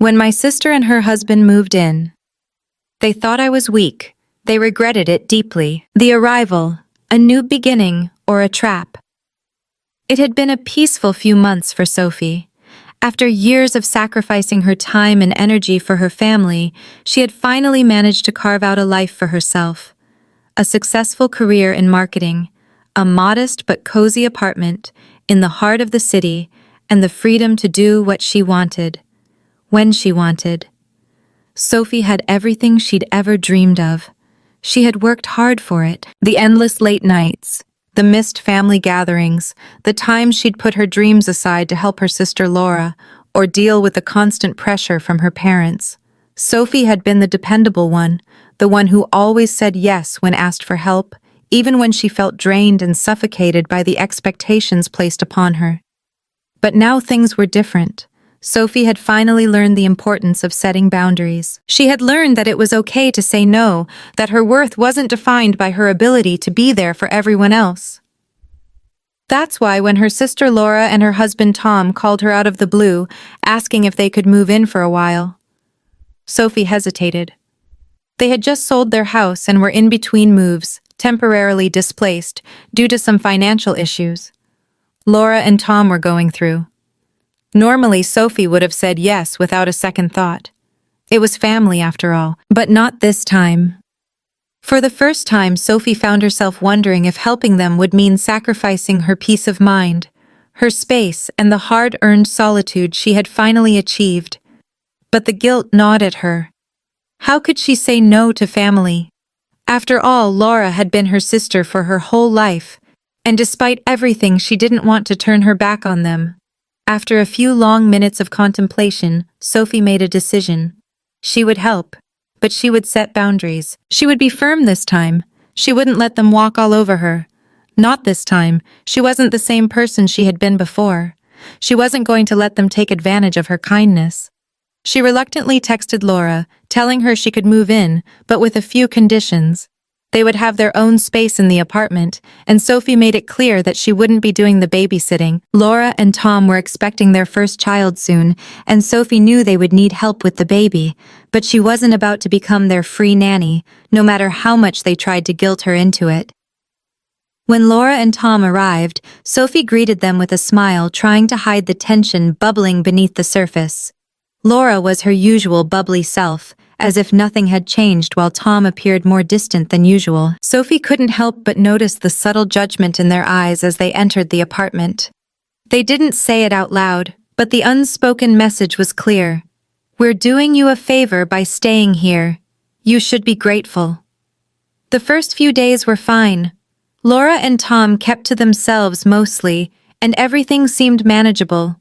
When my sister and her husband moved in, they thought I was weak. They regretted it deeply. The arrival, a new beginning, or a trap. It had been a peaceful few months for Sophie. After years of sacrificing her time and energy for her family, she had finally managed to carve out a life for herself. A successful career in marketing, a modest but cozy apartment in the heart of the city, and the freedom to do what she wanted, when she wanted. Sophie had everything she'd ever dreamed of. She had worked hard for it. The endless late nights, the missed family gatherings, the times she'd put her dreams aside to help her sister Laura, or deal with the constant pressure from her parents. Sophie had been the dependable one, the one who always said yes when asked for help, even when she felt drained and suffocated by the expectations placed upon her. But now things were different. Sophie had finally learned the importance of setting boundaries. She had learned that it was okay to say no, that her worth wasn't defined by her ability to be there for everyone else. That's why when her sister Laura and her husband Tom called her out of the blue, asking if they could move in for a while, Sophie hesitated. They had just sold their house and were in between moves, temporarily displaced due to some financial issues Laura and Tom were going through. Normally, Sophie would have said yes without a second thought. It was family after all, but not this time. For the first time, Sophie found herself wondering if helping them would mean sacrificing her peace of mind, her space, and the hard-earned solitude she had finally achieved. But the guilt gnawed at her. How could she say no to family? After all, Laura had been her sister for her whole life, and despite everything, she didn't want to turn her back on them. After a few long minutes of contemplation, Sophie made a decision. She would help, but she would set boundaries. She would be firm this time. She wouldn't let them walk all over her. Not this time. She wasn't the same person she had been before. She wasn't going to let them take advantage of her kindness. She reluctantly texted Laura, telling her she could move in, but with a few conditions. They would have their own space in the apartment, and Sophie made it clear that she wouldn't be doing the babysitting. Laura and Tom were expecting their first child soon, and Sophie knew they would need help with the baby, but she wasn't about to become their free nanny, no matter how much they tried to guilt her into it. When Laura and Tom arrived, Sophie greeted them with a smile, trying to hide the tension bubbling beneath the surface. Laura was her usual bubbly self, as if nothing had changed, while Tom appeared more distant than usual. Sophie couldn't help but notice the subtle judgment in their eyes as they entered the apartment. They didn't say it out loud, but the unspoken message was clear. "We're doing you a favor by staying here. You should be grateful." The first few days were fine. Laura and Tom kept to themselves mostly, and everything seemed manageable.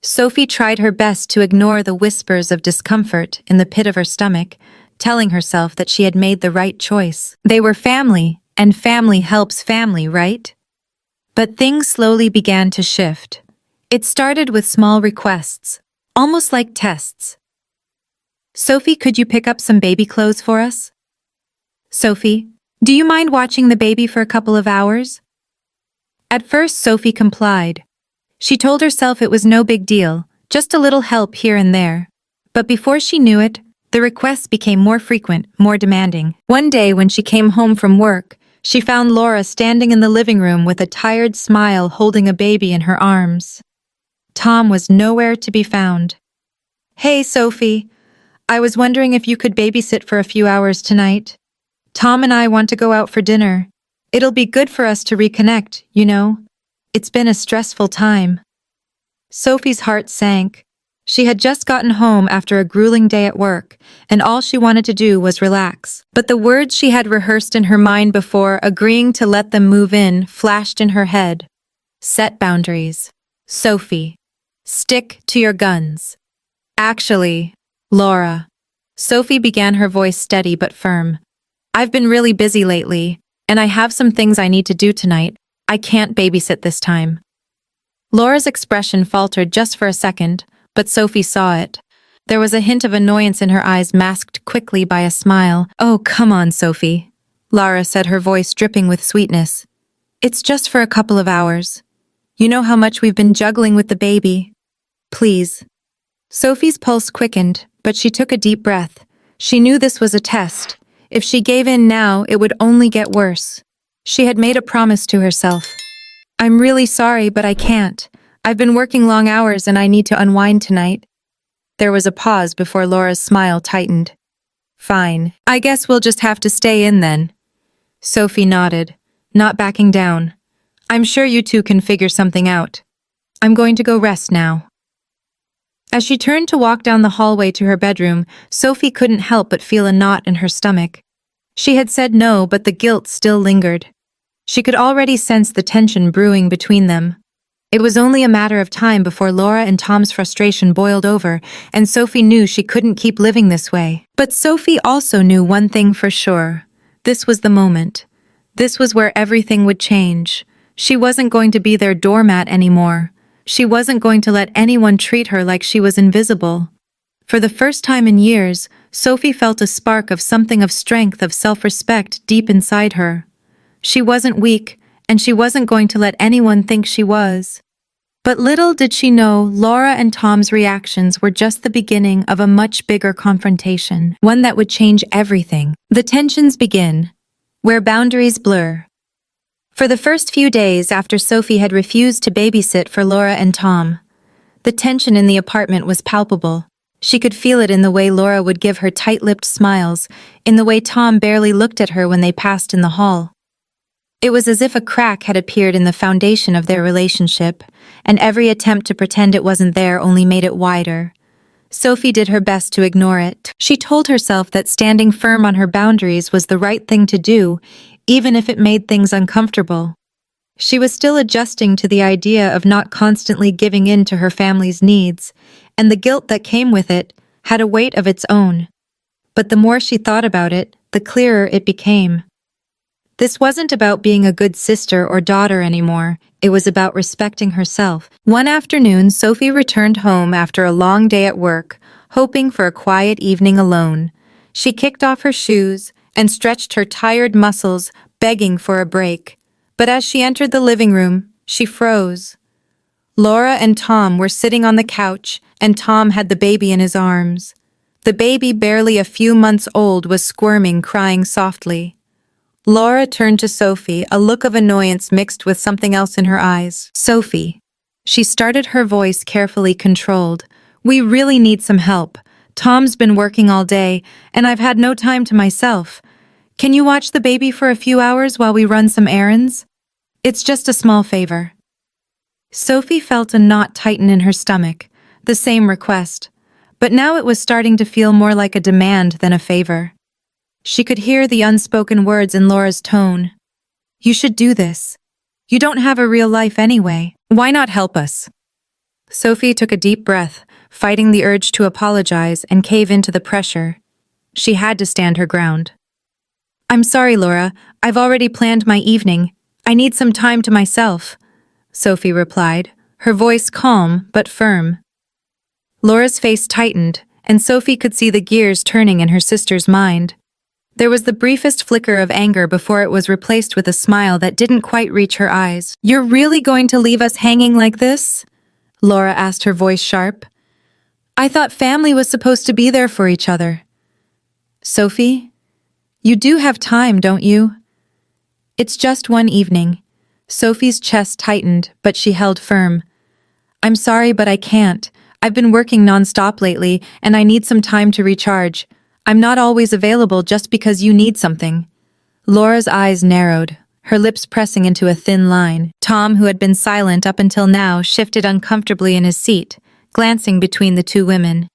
Sophie tried her best to ignore the whispers of discomfort in the pit of her stomach, telling herself that she had made the right choice. They were family, and family helps family, right? But things slowly began to shift. It started with small requests, almost like tests. "Sophie, could you pick up some baby clothes for us?" "Sophie, do you mind watching the baby for a couple of hours?" At first, Sophie complied. She told herself it was no big deal, just a little help here and there. But before she knew it, the requests became more frequent, more demanding. One day when she came home from work, she found Laura standing in the living room with a tired smile holding a baby in her arms. Tom was nowhere to be found. "Hey, Sophie, I was wondering if you could babysit for a few hours tonight. Tom and I want to go out for dinner. It'll be good for us to reconnect, you know. It's been a stressful time." Sophie's heart sank. She had just gotten home after a grueling day at work, and all she wanted to do was relax. But the words she had rehearsed in her mind before agreeing to let them move in flashed in her head. Set boundaries. Sophie. Stick to your guns. Actually, Laura. Sophie began, her voice steady but firm. "I've been really busy lately, and I have some things I need to do tonight. I can't babysit this time." Laura's expression faltered just for a second, but Sophie saw it. There was a hint of annoyance in her eyes, masked quickly by a smile. "Oh, come on, Sophie," Laura said, her voice dripping with sweetness. "It's just for a couple of hours. You know how much we've been juggling with the baby. Please." Sophie's pulse quickened, but she took a deep breath. She knew this was a test. If she gave in now, it would only get worse. She had made a promise to herself. I'm really sorry, but I can't. I've been working long hours and I need to unwind tonight. There was a pause before Laura's smile tightened. Fine. I guess we'll just have to stay in then. Sophie nodded, not backing down. I'm sure you two can figure something out. I'm going to go rest now. As she turned to walk down the hallway to her bedroom, Sophie couldn't help but feel a knot in her stomach. She had said no, but the guilt still lingered. She could already sense the tension brewing between them. It was only a matter of time before Laura and Tom's frustration boiled over, and Sophie knew she couldn't keep living this way. But Sophie also knew one thing for sure. This was the moment. This was where everything would change. She wasn't going to be their doormat anymore. She wasn't going to let anyone treat her like she was invisible. For the first time in years, Sophie felt a spark of something of strength, of self-respect deep inside her. She wasn't weak, and she wasn't going to let anyone think she was. But little did she know, Laura and Tom's reactions were just the beginning of a much bigger confrontation, one that would change everything. The tensions begin, where boundaries blur. For the first few days after Sophie had refused to babysit for Laura and Tom, the tension in the apartment was palpable. She could feel it in the way Laura would give her tight-lipped smiles, in the way Tom barely looked at her when they passed in the hall. It was as if a crack had appeared in the foundation of their relationship, and every attempt to pretend it wasn't there only made it wider. Sophie did her best to ignore it. She told herself that standing firm on her boundaries was the right thing to do, even if it made things uncomfortable. She was still adjusting to the idea of not constantly giving in to her family's needs, and the guilt that came with it had a weight of its own. But the more she thought about it, the clearer it became. This wasn't about being a good sister or daughter anymore. It was about respecting herself. One afternoon, Sophie returned home after a long day at work, hoping for a quiet evening alone. She kicked off her shoes and stretched her tired muscles, begging for a break. But as she entered the living room, she froze. Laura and Tom were sitting on the couch, and Tom had the baby in his arms. The baby, barely a few months old, was squirming, crying softly. Laura turned to Sophie, a look of annoyance mixed with something else in her eyes. Sophie. She started, her voice carefully controlled. We really need some help. Tom's been working all day, and I've had no time to myself. Can you watch the baby for a few hours while we run some errands? It's just a small favor. Sophie felt a knot tighten in her stomach, the same request, but now it was starting to feel more like a demand than a favor. She could hear the unspoken words in Laura's tone. You should do this. You don't have a real life anyway. Why not help us? Sophie took a deep breath, fighting the urge to apologize and cave into the pressure. She had to stand her ground. I'm sorry, Laura. I've already planned my evening. I need some time to myself, Sophie replied, her voice calm but firm. Laura's face tightened, and Sophie could see the gears turning in her sister's mind. There was the briefest flicker of anger before it was replaced with a smile that didn't quite reach her eyes. You're really going to leave us hanging like this? Laura asked, her voice sharp. I thought family was supposed to be there for each other. Sophie, you do have time, don't you? It's just one evening. Sophie's chest tightened, but she held firm. I'm sorry, but I can't. I've been working non-stop lately, and I need some time to recharge. I'm not always available just because you need something. Laura's eyes narrowed, her lips pressing into a thin line. Tom, who had been silent up until now, shifted uncomfortably in his seat, glancing between the two women.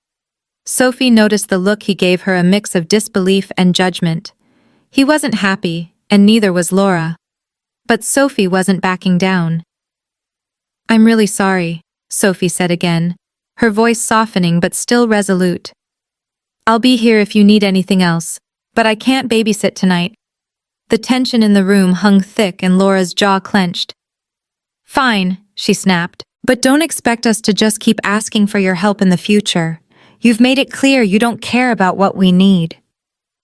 Sophie noticed the look he gave her, a mix of disbelief and judgment. He wasn't happy, and neither was Laura. But Sophie wasn't backing down. I'm really sorry, Sophie said again, her voice softening but still resolute. I'll be here if you need anything else, but I can't babysit tonight. The tension in the room hung thick and Laura's jaw clenched. Fine, she snapped, but don't expect us to just keep asking for your help in the future. You've made it clear you don't care about what we need.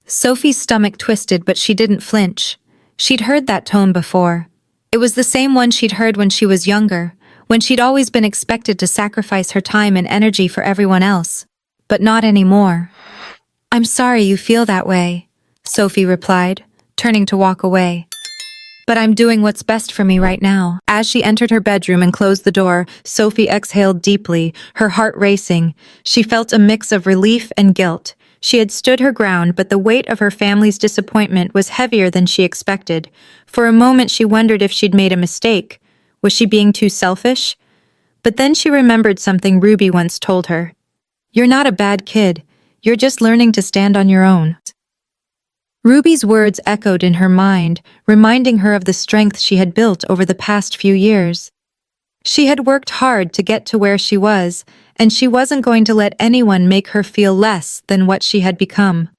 Sophie's stomach twisted, but she didn't flinch. She'd heard that tone before. It was the same one she'd heard when she was younger, when she'd always been expected to sacrifice her time and energy for everyone else. But not anymore. "I'm sorry you feel that way," Sophie replied, turning to walk away. "But I'm doing what's best for me right now." As she entered her bedroom and closed the door, Sophie exhaled deeply, her heart racing. She felt a mix of relief and guilt. She had stood her ground, but the weight of her family's disappointment was heavier than she expected. For a moment she wondered if she'd made a mistake. Was she being too selfish? But then she remembered something Ruby once told her. "You're not a bad kid. You're just learning to stand on your own." Ruby's words echoed in her mind, reminding her of the strength she had built over the past few years. She had worked hard to get to where she was, and she wasn't going to let anyone make her feel less than what she had become.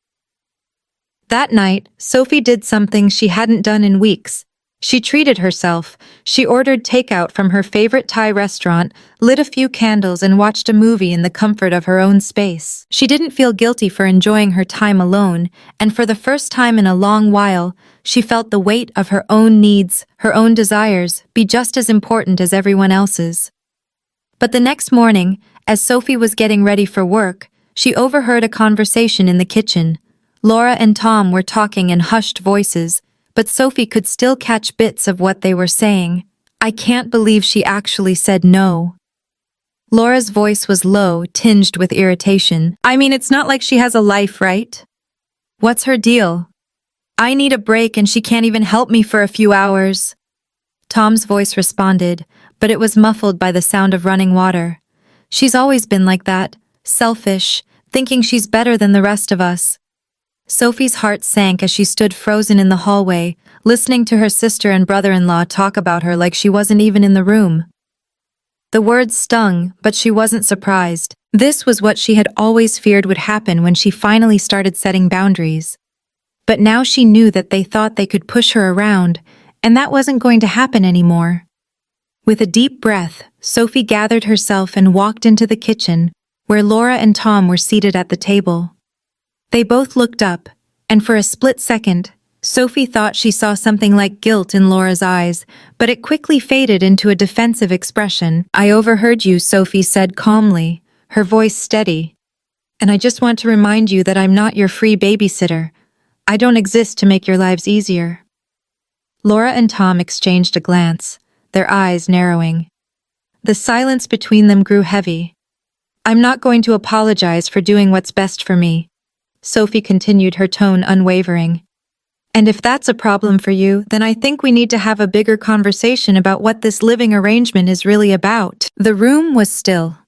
That night, Sophie did something she hadn't done in weeks. She treated herself. She ordered takeout from her favorite Thai restaurant, lit a few candles, and watched a movie in the comfort of her own space. She didn't feel guilty for enjoying her time alone, and for the first time in a long while, she felt the weight of her own needs, her own desires, be just as important as everyone else's. But the next morning, as Sophie was getting ready for work, she overheard a conversation in the kitchen. Laura and Tom were talking in hushed voices, but Sophie could still catch bits of what they were saying. "I can't believe she actually said no." Laura's voice was low, tinged with irritation. "I mean, it's not like she has a life, right? What's her deal? I need a break and she can't even help me for a few hours." Tom's voice responded, but it was muffled by the sound of running water. "She's always been like that, selfish, thinking she's better than the rest of us." Sophie's heart sank as she stood frozen in the hallway, listening to her sister and brother-in-law talk about her like she wasn't even in the room. The words stung, but she wasn't surprised. This was what she had always feared would happen when she finally started setting boundaries. But now she knew that they thought they could push her around, and that wasn't going to happen anymore. With a deep breath, Sophie gathered herself and walked into the kitchen, where Laura and Tom were seated at the table. They both looked up, and for a split second, Sophie thought she saw something like guilt in Laura's eyes, but it quickly faded into a defensive expression. "I overheard you," Sophie said calmly, her voice steady. "And I just want to remind you that I'm not your free babysitter. I don't exist to make your lives easier." Laura and Tom exchanged a glance, their eyes narrowing. The silence between them grew heavy. "I'm not going to apologize for doing what's best for me," Sophie continued, her tone unwavering. "And if that's a problem for you, then I think we need to have a bigger conversation about what this living arrangement is really about." The room was still.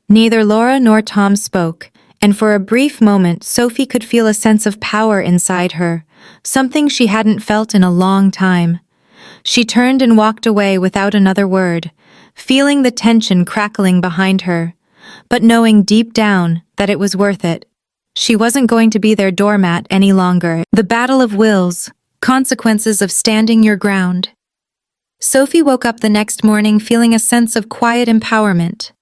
Neither Laura nor Tom spoke, and for a brief moment Sophie could feel a sense of power inside her, something she hadn't felt in a long time. She turned and walked away without another word, feeling the tension crackling behind her, but knowing deep down that it was worth it. She wasn't going to be their doormat any longer. The battle of wills, consequences of standing your ground. Sophie woke up the next morning feeling a sense of quiet empowerment.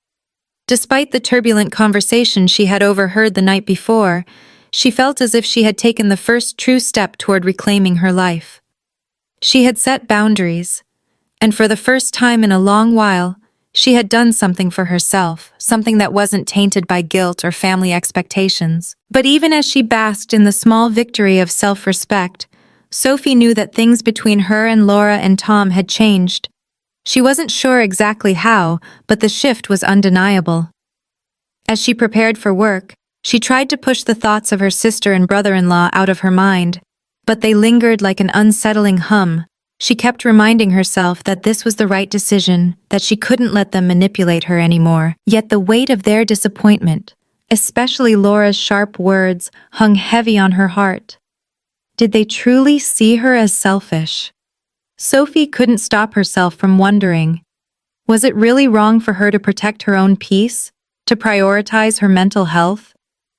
Despite the turbulent conversation she had overheard the night before, she felt as if she had taken the first true step toward reclaiming her life. She had set boundaries, and for the first time in a long while, she had done something for herself, something that wasn't tainted by guilt or family expectations. But even as she basked in the small victory of self-respect, Sophie knew that things between her and Laura and Tom had changed. She wasn't sure exactly how, but the shift was undeniable. As she prepared for work, she tried to push the thoughts of her sister and brother-in-law out of her mind, but they lingered like an unsettling hum. She kept reminding herself that this was the right decision, that she couldn't let them manipulate her anymore. Yet the weight of their disappointment, especially Laura's sharp words, hung heavy on her heart. Did they truly see her as selfish? Sophie couldn't stop herself from wondering, was it really wrong for her to protect her own peace, to prioritize her mental health?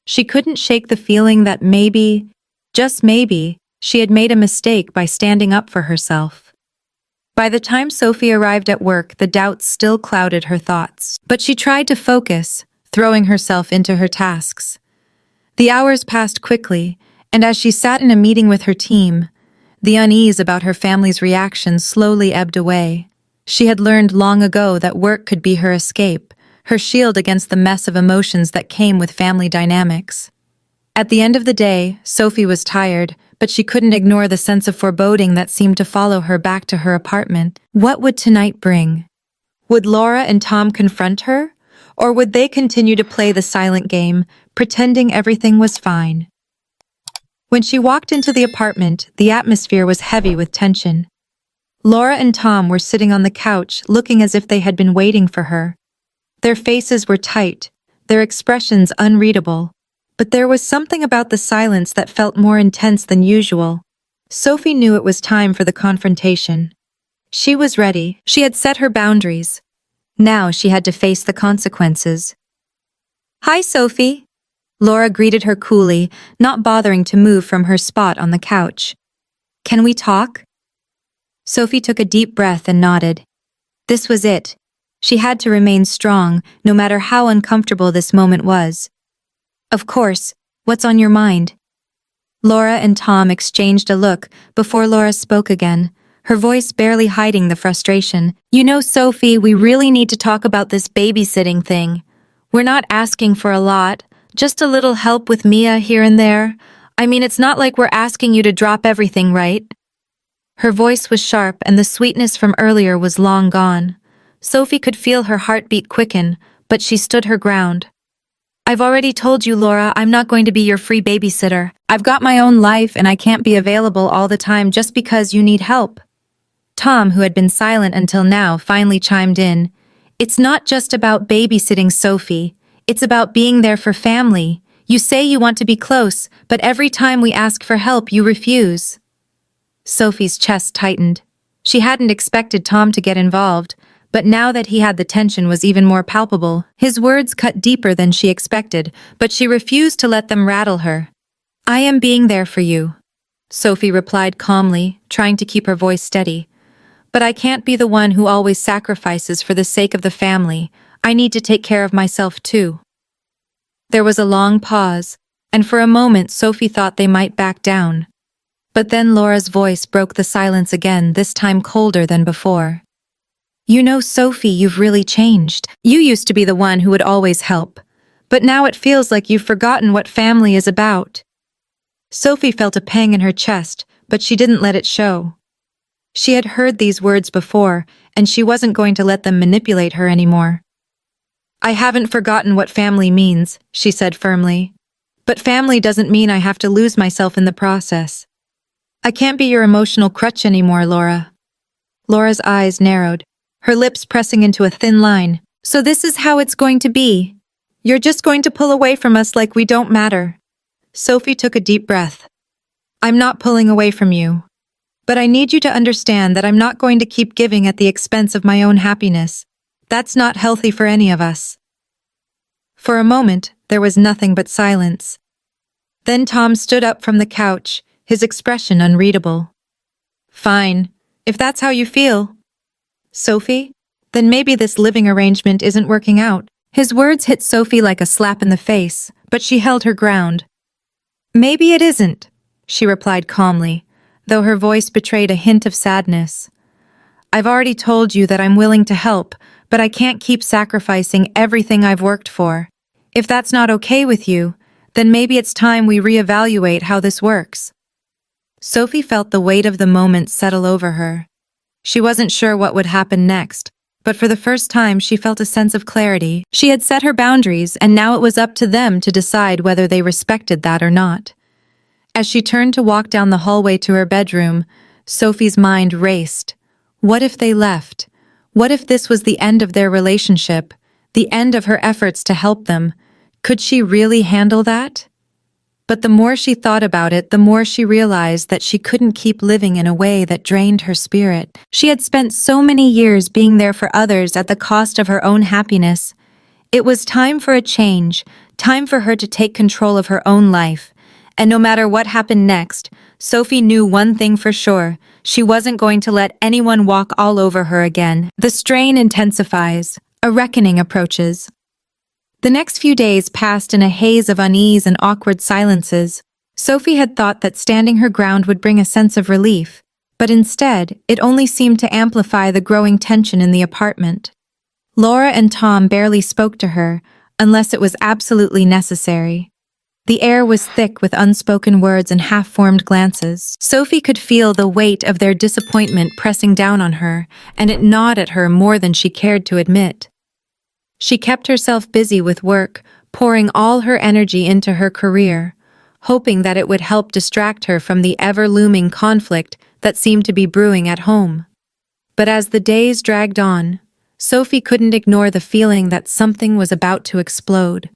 She couldn't shake the feeling that maybe, just maybe, she had made a mistake by standing up for herself. By the time Sophie arrived at work, the doubts still clouded her thoughts. But she tried to focus, throwing herself into her tasks. The hours passed quickly, and as she sat in a meeting with her team, the unease about her family's reaction slowly ebbed away. She had learned long ago that work could be her escape, her shield against the mess of emotions that came with family dynamics. At the end of the day, Sophie was tired, but she couldn't ignore the sense of foreboding that seemed to follow her back to her apartment. What would tonight bring? Would Laura and Tom confront her? Or would they continue to play the silent game, pretending everything was fine? When she walked into the apartment, the atmosphere was heavy with tension. Laura and Tom were sitting on the couch, looking as if they had been waiting for her. Their faces were tight, their expressions unreadable. But there was something about the silence that felt more intense than usual. Sophie knew it was time for the confrontation. She was ready. She had set her boundaries. Now she had to face the consequences. "Hi, Sophie." Laura greeted her coolly, not bothering to move from her spot on the couch. "Can we talk?" Sophie took a deep breath and nodded. This was it. She had to remain strong, no matter how uncomfortable this moment was. "Of course, what's on your mind?" Laura and Tom exchanged a look before Laura spoke again, her voice barely hiding the frustration. "You know, Sophie, we really need to talk about this babysitting thing. We're not asking for a lot, just a little help with Mia here and there. I mean, it's not like we're asking you to drop everything, right?" Her voice was sharp and the sweetness from earlier was long gone. Sophie could feel her heartbeat quicken, but she stood her ground. "I've already told you, Laura, I'm not going to be your free babysitter. I've got my own life and I can't be available all the time just because you need help." Tom, who had been silent until now, finally chimed in. "It's not just about babysitting, Sophie. It's about being there for family. You say you want to be close, but every time we ask for help, you refuse." Sophie's chest tightened. She hadn't expected Tom to get involved, but now that he had the tension was even more palpable. His words cut deeper than she expected, but she refused to let them rattle her. "I am being there for you," Sophie replied calmly, trying to keep her voice steady. "But I can't be the one who always sacrifices for the sake of the family. I need to take care of myself too." There was a long pause, and for a moment Sophie thought they might back down. But then Laura's voice broke the silence again, this time colder than before. "You know, Sophie, you've really changed. You used to be the one who would always help. But now it feels like you've forgotten what family is about." Sophie felt a pang in her chest, but she didn't let it show. She had heard these words before, and she wasn't going to let them manipulate her anymore. "I haven't forgotten what family means," she said firmly. "But family doesn't mean I have to lose myself in the process. I can't be your emotional crutch anymore, Laura." Laura's eyes narrowed, her lips pressing into a thin line. "So this is how it's going to be? You're just going to pull away from us like we don't matter?" Sophie took a deep breath. "I'm not pulling away from you. But I need you to understand that I'm not going to keep giving at the expense of my own happiness. That's not healthy for any of us." For a moment, there was nothing but silence. Then Tom stood up from the couch, his expression unreadable. "Fine, if that's how you feel. Sophie, then maybe this living arrangement isn't working out." His words hit Sophie like a slap in the face, but she held her ground. "Maybe it isn't," she replied calmly, though her voice betrayed a hint of sadness. "I've already told you that I'm willing to help, but I can't keep sacrificing everything I've worked for. If that's not okay with you, then maybe it's time we reevaluate how this works." Sophie felt the weight of the moment settle over her. She wasn't sure what would happen next, but for the first time she felt a sense of clarity. She had set her boundaries, and now it was up to them to decide whether they respected that or not. As she turned to walk down the hallway to her bedroom, Sophie's mind raced. What if they left? What if this was the end of their relationship, the end of her efforts to help them? Could she really handle that? But the more she thought about it, the more she realized that she couldn't keep living in a way that drained her spirit. She had spent so many years being there for others at the cost of her own happiness. It was time for a change, time for her to take control of her own life. And no matter what happened next, Sophie knew one thing for sure: she wasn't going to let anyone walk all over her again. The strain intensifies. A reckoning approaches. The next few days passed in a haze of unease and awkward silences. Sophie had thought that standing her ground would bring a sense of relief, but instead, it only seemed to amplify the growing tension in the apartment. Laura and Tom barely spoke to her, unless it was absolutely necessary. The air was thick with unspoken words and half-formed glances. Sophie could feel the weight of their disappointment pressing down on her, and it gnawed at her more than she cared to admit. She kept herself busy with work, pouring all her energy into her career, hoping that it would help distract her from the ever-looming conflict that seemed to be brewing at home. But as the days dragged on, Sophie couldn't ignore the feeling that something was about to explode.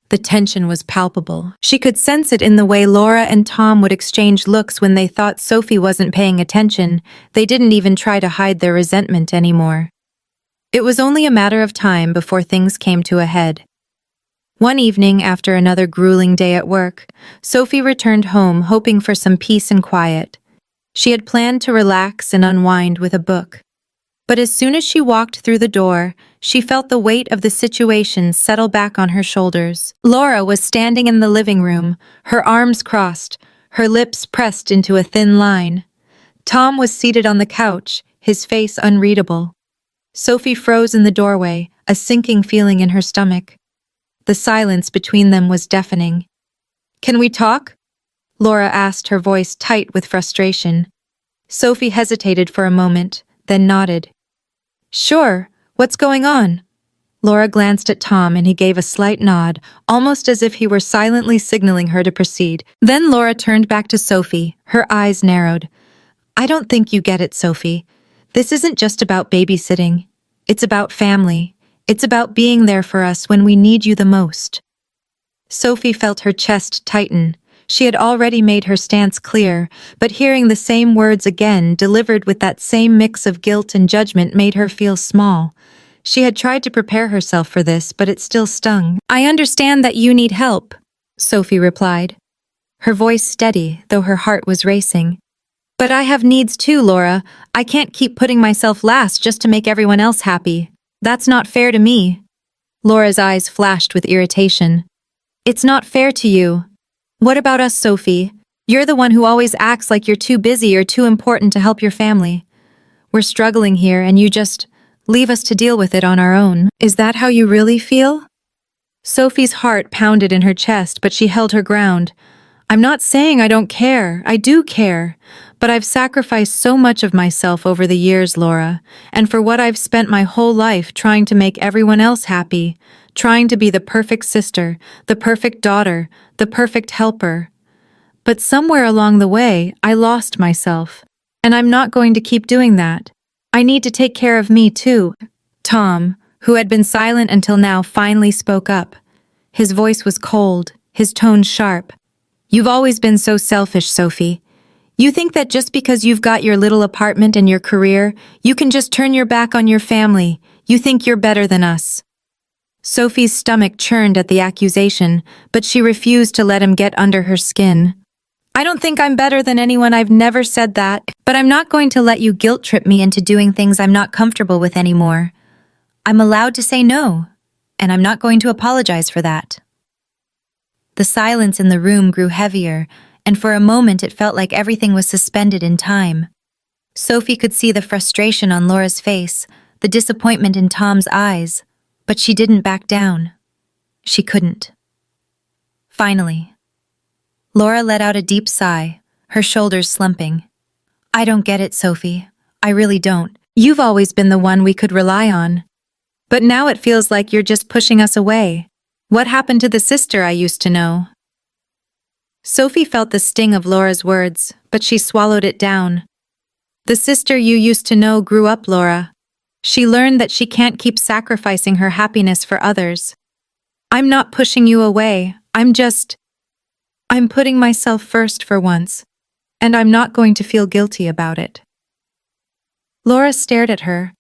The tension was palpable. She could sense it in the way Laura and Tom would exchange looks when they thought Sophie wasn't paying attention. They didn't even try to hide their resentment anymore. It was only a matter of time before things came to a head. One evening, after another grueling day at work, Sophie returned home hoping for some peace and quiet. She had planned to relax and unwind with a book. But as soon as she walked through the door, she felt the weight of the situation settle back on her shoulders. Laura was standing in the living room, her arms crossed, her lips pressed into a thin line. Tom was seated on the couch, his face unreadable. Sophie froze in the doorway, a sinking feeling in her stomach. The silence between them was deafening. "Can we talk?" Laura asked, her voice tight with frustration. Sophie hesitated for a moment, then nodded. "Sure, what's going on?" Laura glanced at Tom and he gave a slight nod, almost as if he were silently signaling her to proceed. Then Laura turned back to Sophie, her eyes narrowed. "I don't think you get it, Sophie. This isn't just about babysitting. It's about family. It's about being there for us when we need you the most." Sophie felt her chest tighten. She had already made her stance clear, but hearing the same words again, delivered with that same mix of guilt and judgment, made her feel small. She had tried to prepare herself for this, but it still stung. "I understand that you need help," Sophie replied, her voice steady, though her heart was racing. "But I have needs too, Laura. I can't keep putting myself last just to make everyone else happy. That's not fair to me." Laura's eyes flashed with irritation. "It's not fair to you. What about us, Sophie? You're the one who always acts like you're too busy or too important to help your family. We're struggling here and you just leave us to deal with it on our own. Is that how you really feel?" Sophie's heart pounded in her chest, but she held her ground. "I'm not saying I don't care. I do care. But I've sacrificed so much of myself over the years, Laura, and for what I've spent my whole life trying to make everyone else happy, trying to be the perfect sister, the perfect daughter, the perfect helper. But somewhere along the way, I lost myself, and I'm not going to keep doing that. I need to take care of me too." Tom, who had been silent until now, finally spoke up. His voice was cold, his tone sharp. "You've always been so selfish, Sophie. You think that just because you've got your little apartment and your career, you can just turn your back on your family. You think you're better than us." Sophie's stomach churned at the accusation, but she refused to let him get under her skin. "I don't think I'm better than anyone. I've never said that. But I'm not going to let you guilt-trip me into doing things I'm not comfortable with anymore. I'm allowed to say no, and I'm not going to apologize for that." The silence in the room grew heavier, and for a moment it felt like everything was suspended in time. Sophie could see the frustration on Laura's face, the disappointment in Tom's eyes, but she didn't back down. She couldn't. Finally, Laura let out a deep sigh, her shoulders slumping. "I don't get it, Sophie. I really don't. You've always been the one we could rely on. But now it feels like you're just pushing us away. What happened to the sister I used to know?" Sophie felt the sting of Laura's words, but she swallowed it down. "The sister you used to know grew up, Laura. She learned that she can't keep sacrificing her happiness for others. I'm not pushing you away. I'm putting myself first for once, and I'm not going to feel guilty about it." Laura stared at her,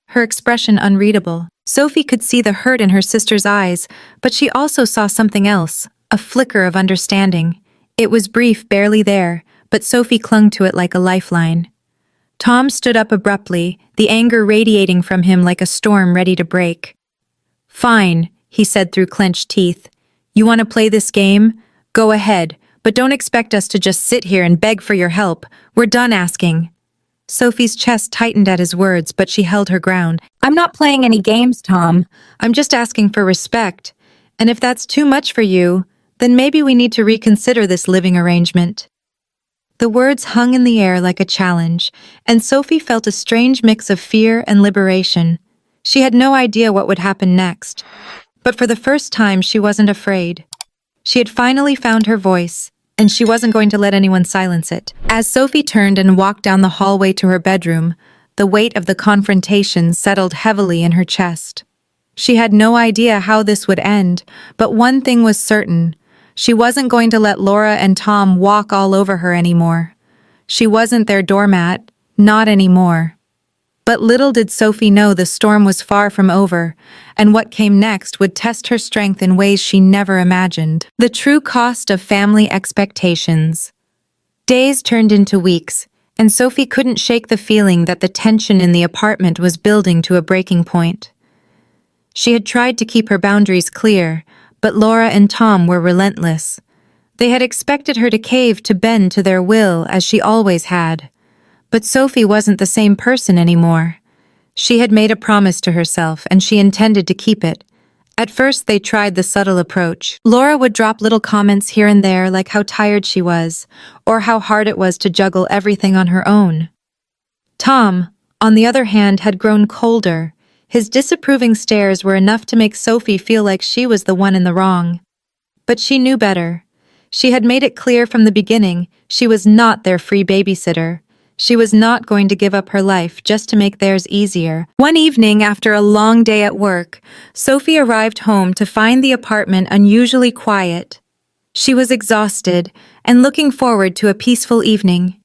her expression unreadable. Sophie could see the hurt in her sister's eyes, but she also saw something else, a flicker of understanding. It was brief, barely there, but Sophie clung to it like a lifeline. Tom stood up abruptly, the anger radiating from him like a storm ready to break. "Fine," he said through clenched teeth. "You want to play this game? Go ahead, but don't expect us to just sit here and beg for your help. We're done asking." Sophie's chest tightened at his words, but she held her ground. I'm not playing any games, Tom. I'm just asking for respect. And if that's too much for you, then maybe we need to reconsider this living arrangement. The words hung in the air like a challenge, and Sophie felt a strange mix of fear and liberation. She had no idea what would happen next. But for the first time, she wasn't afraid. She had finally found her voice, and she wasn't going to let anyone silence it. As Sophie turned and walked down the hallway to her bedroom, the weight of the confrontation settled heavily in her chest. She had no idea how this would end, but one thing was certain. She wasn't going to let Laura and Tom walk all over her anymore. She wasn't their doormat, not anymore. But little did Sophie know the storm was far from over, and what came next would test her strength in ways she never imagined. The true cost of family expectations. Days turned into weeks, and Sophie couldn't shake the feeling that the tension in the apartment was building to a breaking point. She had tried to keep her boundaries clear, but Laura and Tom were relentless. They had expected her to cave, to bend to their will, as she always had. But Sophie wasn't the same person anymore. She had made a promise to herself, and she intended to keep it. At first, they tried the subtle approach. Laura would drop little comments here and there, like how tired she was, or how hard it was to juggle everything on her own. Tom, on the other hand, had grown colder. His disapproving stares were enough to make Sophie feel like she was the one in the wrong. But she knew better. She had made it clear from the beginning she was not their free babysitter. She was not going to give up her life just to make theirs easier. One evening, after a long day at work, Sophie arrived home to find the apartment unusually quiet. She was exhausted and looking forward to a peaceful evening.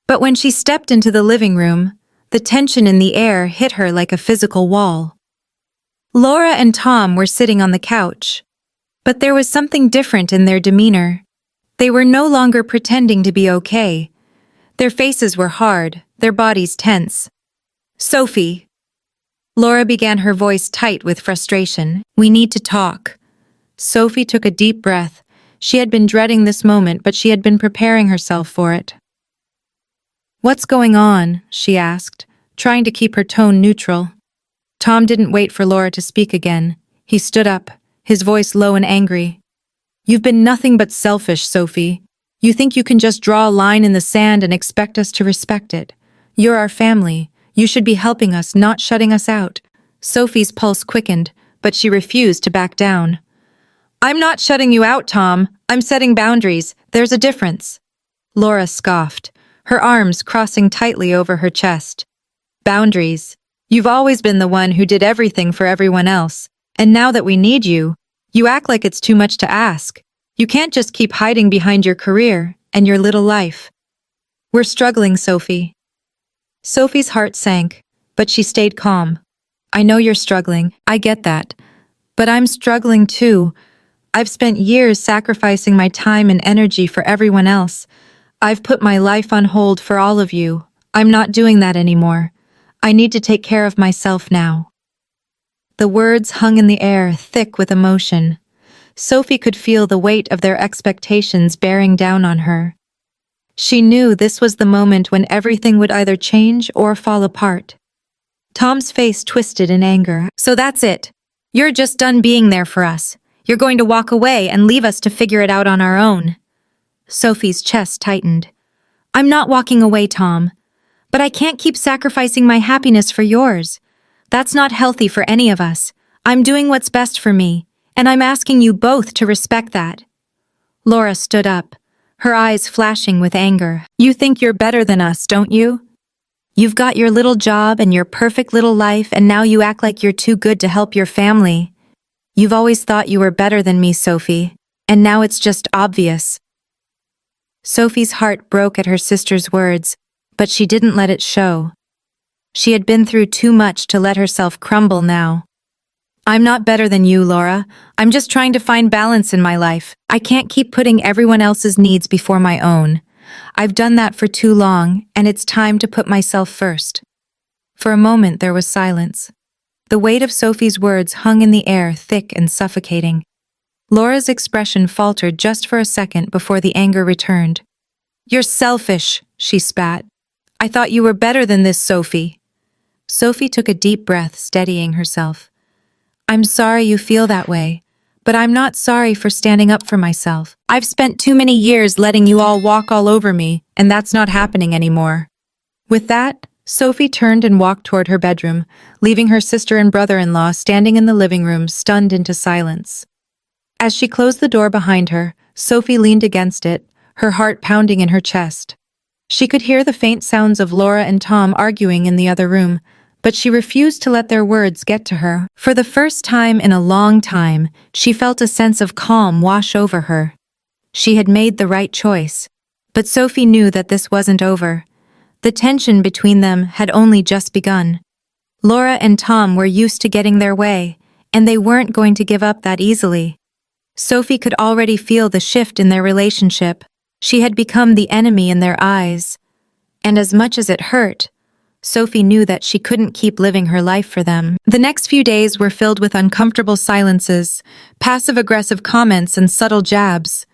But when she stepped into the living room, the tension in the air hit her like a physical wall. Laura and Tom were sitting on the couch, but there was something different in their demeanor. They were no longer pretending to be okay. Their faces were hard, their bodies tense. "Sophie." Laura began, her voice tight with frustration. "We need to talk." Sophie took a deep breath. She had been dreading this moment, but she had been preparing herself for it. "What's going on?" she asked, trying to keep her tone neutral. Tom didn't wait for Laura to speak again. He stood up, his voice low and angry. "You've been nothing but selfish, Sophie. You think you can just draw a line in the sand and expect us to respect it. You're our family. You should be helping us, not shutting us out." Sophie's pulse quickened, but she refused to back down. "I'm not shutting you out, Tom. I'm setting boundaries. There's a difference." Laura scoffed, her arms crossing tightly over her chest. "Boundaries. You've always been the one who did everything for everyone else, and now that we need you, you act like it's too much to ask. You can't just keep hiding behind your career and your little life." "We're struggling, Sophie." Sophie's heart sank, but she stayed calm. "I know you're struggling, I get that. But I'm struggling too. I've spent years sacrificing my time and energy for everyone else. I've put my life on hold for all of you. I'm not doing that anymore. I need to take care of myself now." The words hung in the air, thick with emotion. Sophie could feel the weight of their expectations bearing down on her. She knew this was the moment when everything would either change or fall apart. Tom's face twisted in anger. "So that's it. You're just done being there for us. You're going to walk away and leave us to figure it out on our own." Sophie's chest tightened. "I'm not walking away, Tom. But I can't keep sacrificing my happiness for yours. That's not healthy for any of us. I'm doing what's best for me, and I'm asking you both to respect that." Laura stood up, her eyes flashing with anger. "You think you're better than us, don't you? You've got your little job and your perfect little life, and now you act like you're too good to help your family. You've always thought you were better than me, Sophie, and now it's just obvious." Sophie's heart broke at her sister's words, but she didn't let it show. She had been through too much to let herself crumble now. "I'm not better than you, Laura. I'm just trying to find balance in my life. I can't keep putting everyone else's needs before my own. I've done that for too long, and it's time to put myself first." For a moment there was silence. The weight of Sophie's words hung in the air, thick and suffocating. Laura's expression faltered just for a second before the anger returned. "You're selfish," she spat. I thought you were better than this, Sophie. Sophie took a deep breath, steadying herself. I'm sorry you feel that way, but I'm not sorry for standing up for myself. I've spent too many years letting you all walk all over me, and that's not happening anymore. With that, Sophie turned and walked toward her bedroom, leaving her sister and brother-in-law standing in the living room, stunned into silence. As she closed the door behind her, Sophie leaned against it, her heart pounding in her chest. She could hear the faint sounds of Laura and Tom arguing in the other room, but she refused to let their words get to her. For the first time in a long time, she felt a sense of calm wash over her. She had made the right choice, but Sophie knew that this wasn't over. The tension between them had only just begun. Laura and Tom were used to getting their way, and they weren't going to give up that easily. Sophie could already feel the shift in their relationship. She had become the enemy in their eyes. And as much as it hurt, Sophie knew that she couldn't keep living her life for them. The next few days were filled with uncomfortable silences, passive-aggressive comments, and subtle jabs.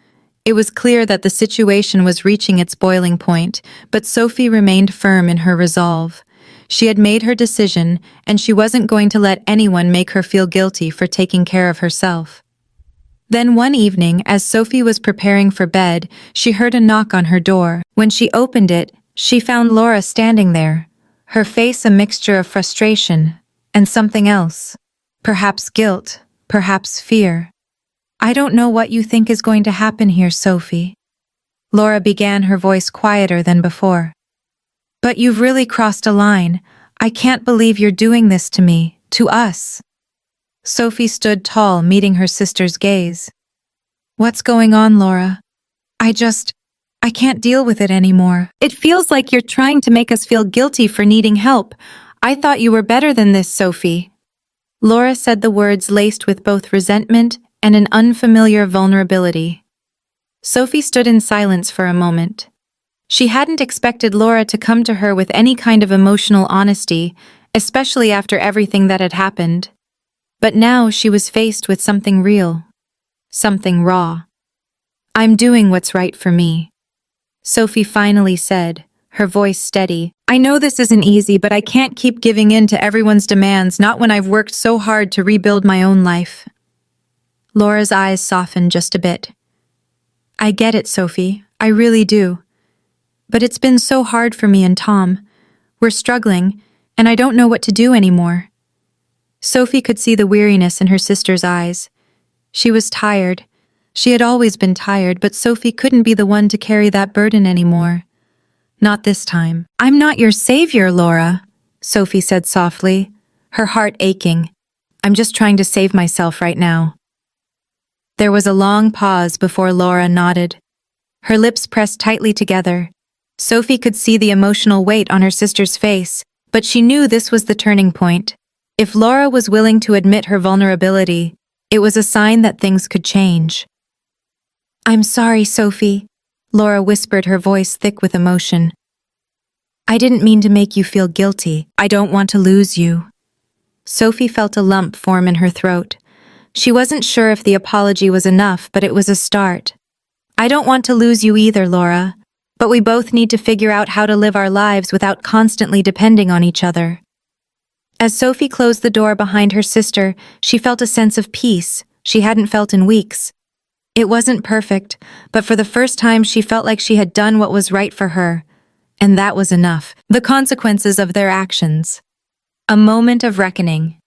It was clear that the situation was reaching its boiling point, but Sophie remained firm in her resolve. She had made her decision, and she wasn't going to let anyone make her feel guilty for taking care of herself. Then one evening, as Sophie was preparing for bed, she heard a knock on her door. When she opened it, she found Laura standing there, her face a mixture of frustration and something else. Perhaps guilt, perhaps fear. I don't know what you think is going to happen here, Sophie. Laura began, her voice quieter than before. But you've really crossed a line. I can't believe you're doing this to me, to us. Sophie stood tall, meeting her sister's gaze. What's going on, Laura? I can't deal with it anymore. It feels like you're trying to make us feel guilty for needing help. I thought you were better than this, Sophie. Laura said the words laced with both resentment and an unfamiliar vulnerability. Sophie stood in silence for a moment. She hadn't expected Laura to come to her with any kind of emotional honesty, especially after everything that had happened. But now she was faced with something real, something raw. I'm doing what's right for me, Sophie finally said, her voice steady. I know this isn't easy, but I can't keep giving in to everyone's demands, not when I've worked so hard to rebuild my own life. Laura's eyes softened just a bit. I get it, Sophie, I really do. But it's been so hard for me and Tom. We're struggling, and I don't know what to do anymore. Sophie could see the weariness in her sister's eyes. She was tired. She had always been tired, but Sophie couldn't be the one to carry that burden anymore. Not this time. I'm not your savior, Laura, Sophie said softly, her heart aching. I'm just trying to save myself right now. There was a long pause before Laura nodded. Her lips pressed tightly together. Sophie could see the emotional weight on her sister's face, but she knew this was the turning point. If Laura was willing to admit her vulnerability, it was a sign that things could change. I'm sorry, Sophie, Laura whispered, her voice thick with emotion. I didn't mean to make you feel guilty. I don't want to lose you. Sophie felt a lump form in her throat. She wasn't sure if the apology was enough, but it was a start. I don't want to lose you either, Laura, but we both need to figure out how to live our lives without constantly depending on each other. As Sophie closed the door behind her sister, she felt a sense of peace she hadn't felt in weeks. It wasn't perfect, but for the first time she felt like she had done what was right for her, and that was enough. The consequences of their actions. A moment of reckoning.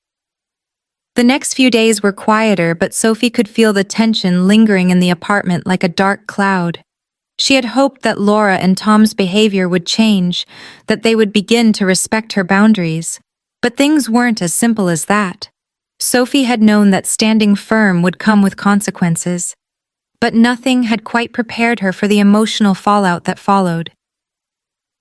The next few days were quieter, but Sophie could feel the tension lingering in the apartment like a dark cloud. She had hoped that Laura and Tom's behavior would change, that they would begin to respect her boundaries. But things weren't as simple as that. Sophie had known that standing firm would come with consequences. But nothing had quite prepared her for the emotional fallout that followed.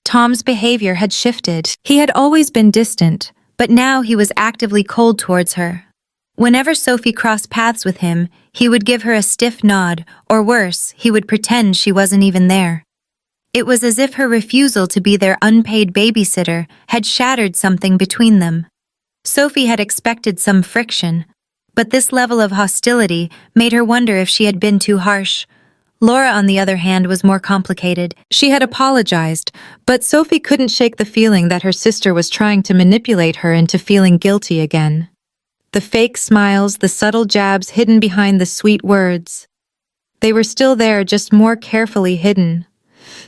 Tom's behavior had shifted. He had always been distant, but now he was actively cold towards her. Whenever Sophie crossed paths with him, he would give her a stiff nod, or worse, he would pretend she wasn't even there. It was as if her refusal to be their unpaid babysitter had shattered something between them. Sophie had expected some friction, but this level of hostility made her wonder if she had been too harsh. Laura, on the other hand, was more complicated. She had apologized, but Sophie couldn't shake the feeling that her sister was trying to manipulate her into feeling guilty again. The fake smiles, the subtle jabs hidden behind the sweet words. They were still there, just more carefully hidden.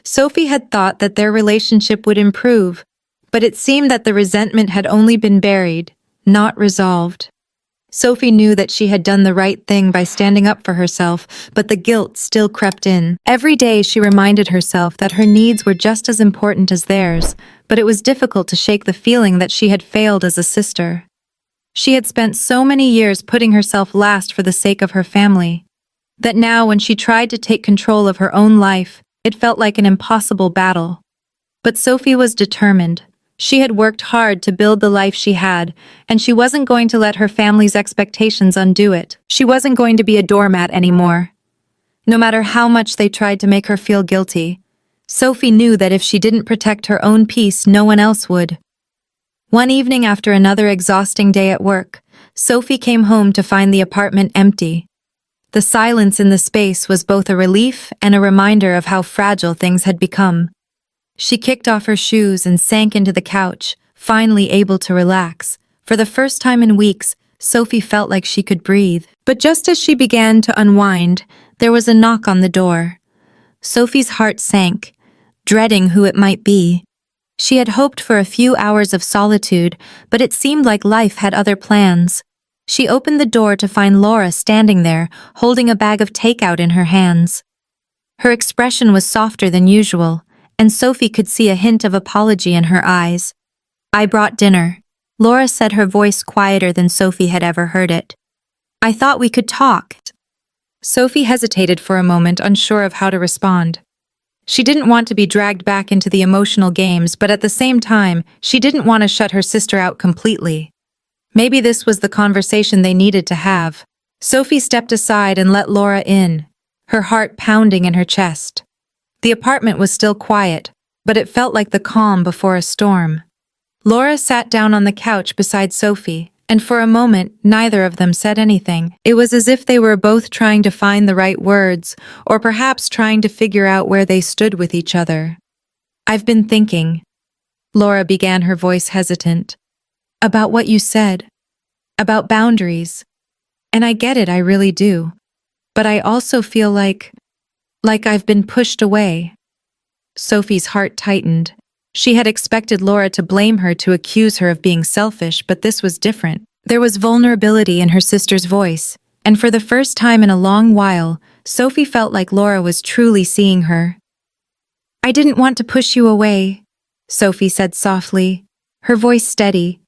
Sophie had thought that their relationship would improve, but it seemed that the resentment had only been buried, not resolved. Sophie knew that she had done the right thing by standing up for herself, but the guilt still crept in. Every day she reminded herself that her needs were just as important as theirs, but it was difficult to shake the feeling that she had failed as a sister. She had spent so many years putting herself last for the sake of her family, that now when she tried to take control of her own life, it felt like an impossible battle. But Sophie was determined. She had worked hard to build the life she had, and she wasn't going to let her family's expectations undo it. She wasn't going to be a doormat anymore. No matter how much they tried to make her feel guilty, Sophie knew that if she didn't protect her own peace, no one else would. One evening after another exhausting day at work, Sophie came home to find the apartment empty. The silence in the space was both a relief and a reminder of how fragile things had become. She kicked off her shoes and sank into the couch, finally able to relax. For the first time in weeks, Sophie felt like she could breathe. But just as she began to unwind, there was a knock on the door. Sophie's heart sank, dreading who it might be. She had hoped for a few hours of solitude, but it seemed like life had other plans. She opened the door to find Laura standing there, holding a bag of takeout in her hands. Her expression was softer than usual, and Sophie could see a hint of apology in her eyes. "I brought dinner," Laura said, her voice quieter than Sophie had ever heard it. "I thought we could talk." Sophie hesitated for a moment, unsure of how to respond. She didn't want to be dragged back into the emotional games, but at the same time, she didn't want to shut her sister out completely. Maybe this was the conversation they needed to have. Sophie stepped aside and let Laura in, her heart pounding in her chest. The apartment was still quiet, but it felt like the calm before a storm. Laura sat down on the couch beside Sophie, and for a moment, neither of them said anything. It was as if they were both trying to find the right words, or perhaps trying to figure out where they stood with each other. "I've been thinking," Laura began, her voice hesitant, "about what you said, about boundaries. And I get it, I really do. But I also feel like I've been pushed away." Sophie's heart tightened. She had expected Laura to blame her, to accuse her of being selfish, but this was different. There was vulnerability in her sister's voice, and for the first time in a long while, Sophie felt like Laura was truly seeing her. "I didn't want to push you away," Sophie said softly, her voice steady.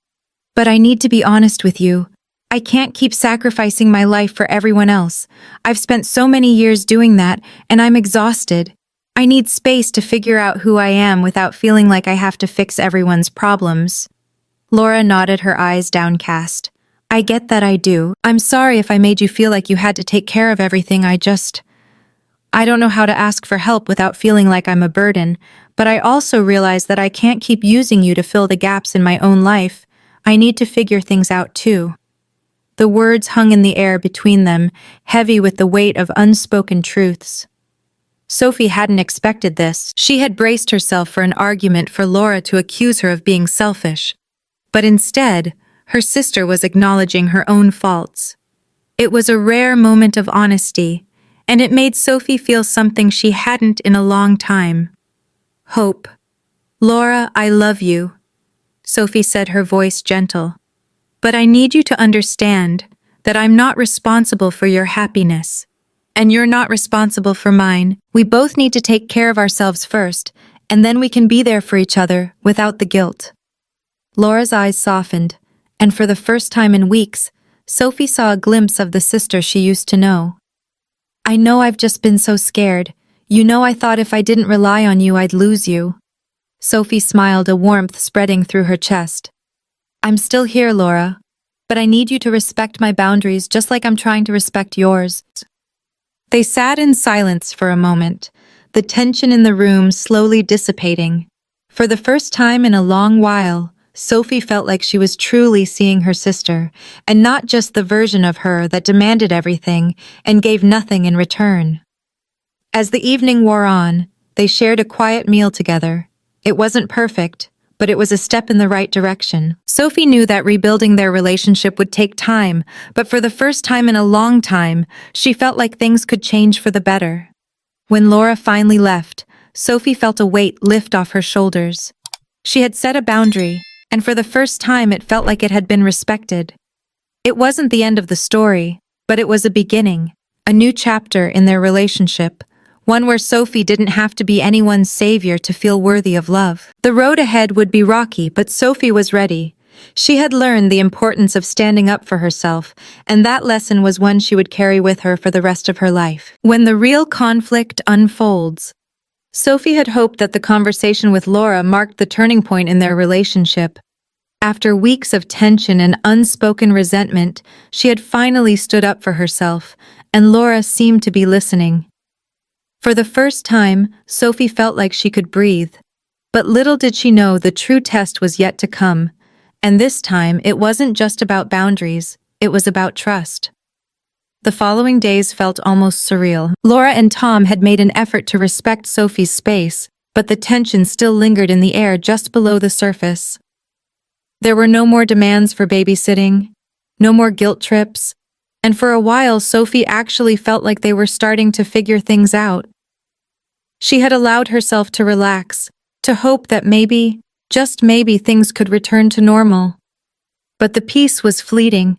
"But I need to be honest with you. I can't keep sacrificing my life for everyone else. I've spent so many years doing that, and I'm exhausted. I need space to figure out who I am without feeling like I have to fix everyone's problems." Laura nodded, her eyes downcast. "I get that, I do. I'm sorry if I made you feel like you had to take care of everything. I don't know how to ask for help without feeling like I'm a burden, but I also realize that I can't keep using you to fill the gaps in my own life. I need to figure things out too." The words hung in the air between them, heavy with the weight of unspoken truths. Sophie hadn't expected this. She had braced herself for an argument, for Laura to accuse her of being selfish. But instead, her sister was acknowledging her own faults. It was a rare moment of honesty, and it made Sophie feel something she hadn't in a long time. Hope. "Laura, I love you," Sophie said, her voice gentle. "But I need you to understand that I'm not responsible for your happiness. And you're not responsible for mine. We both need to take care of ourselves first, and then we can be there for each other without the guilt." Laura's eyes softened, and for the first time in weeks, Sophie saw a glimpse of the sister she used to know. "I know I've just been so scared. You know, I thought if I didn't rely on you, I'd lose you." Sophie smiled, a warmth spreading through her chest. "I'm still here, Laura, but I need you to respect my boundaries just like I'm trying to respect yours." They sat in silence for a moment, the tension in the room slowly dissipating. For the first time in a long while, Sophie felt like she was truly seeing her sister, and not just the version of her that demanded everything and gave nothing in return. As the evening wore on, they shared a quiet meal together. It wasn't perfect, but it was a step in the right direction. Sophie knew that rebuilding their relationship would take time, but for the first time in a long time, she felt like things could change for the better. When Laura finally left, Sophie felt a weight lift off her shoulders. She had set a boundary, and for the first time it felt like it had been respected. It wasn't the end of the story, but it was a beginning, a new chapter in their relationship, one where Sophie didn't have to be anyone's savior to feel worthy of love. The road ahead would be rocky, but Sophie was ready. She had learned the importance of standing up for herself, and that lesson was one she would carry with her for the rest of her life. When the real conflict unfolds, Sophie had hoped that the conversation with Laura marked the turning point in their relationship. After weeks of tension and unspoken resentment, she had finally stood up for herself, and Laura seemed to be listening. For the first time, Sophie felt like she could breathe. But little did she know the true test was yet to come, and this time it wasn't just about boundaries, it was about trust. The following days felt almost surreal. Laura and Tom had made an effort to respect Sophie's space, but the tension still lingered in the air just below the surface. There were no more demands for babysitting, no more guilt trips, and for a while Sophie actually felt like they were starting to figure things out. She had allowed herself to relax, to hope that maybe, just maybe, things could return to normal. But the peace was fleeting.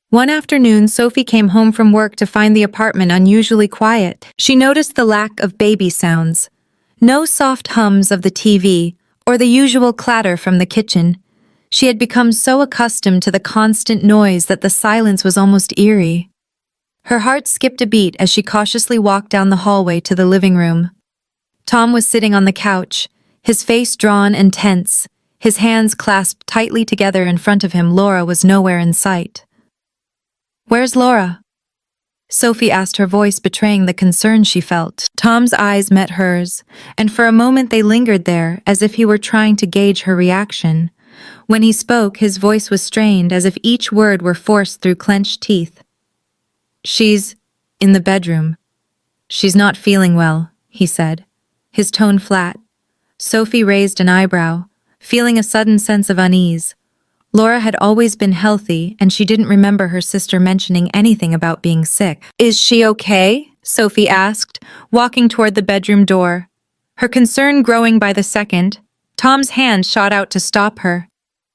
One afternoon, Sophie came home from work to find the apartment unusually quiet. She noticed the lack of baby sounds. No soft hums of the TV, or the usual clatter from the kitchen. She had become so accustomed to the constant noise that the silence was almost eerie. Her heart skipped a beat as she cautiously walked down the hallway to the living room. Tom was sitting on the couch, his face drawn and tense, his hands clasped tightly together in front of him. Laura was nowhere in sight. "Where's Laura?" Sophie asked, her voice betraying the concern she felt. Tom's eyes met hers, and for a moment they lingered there as if he were trying to gauge her reaction. When he spoke, his voice was strained, as if each word were forced through clenched teeth. "She's in the bedroom. She's not feeling well," he said, his tone flat. Sophie raised an eyebrow, feeling a sudden sense of unease. Laura had always been healthy, and she didn't remember her sister mentioning anything about being sick. "Is she okay?" Sophie asked, walking toward the bedroom door. Her concern growing by the second. Tom's hand shot out to stop her.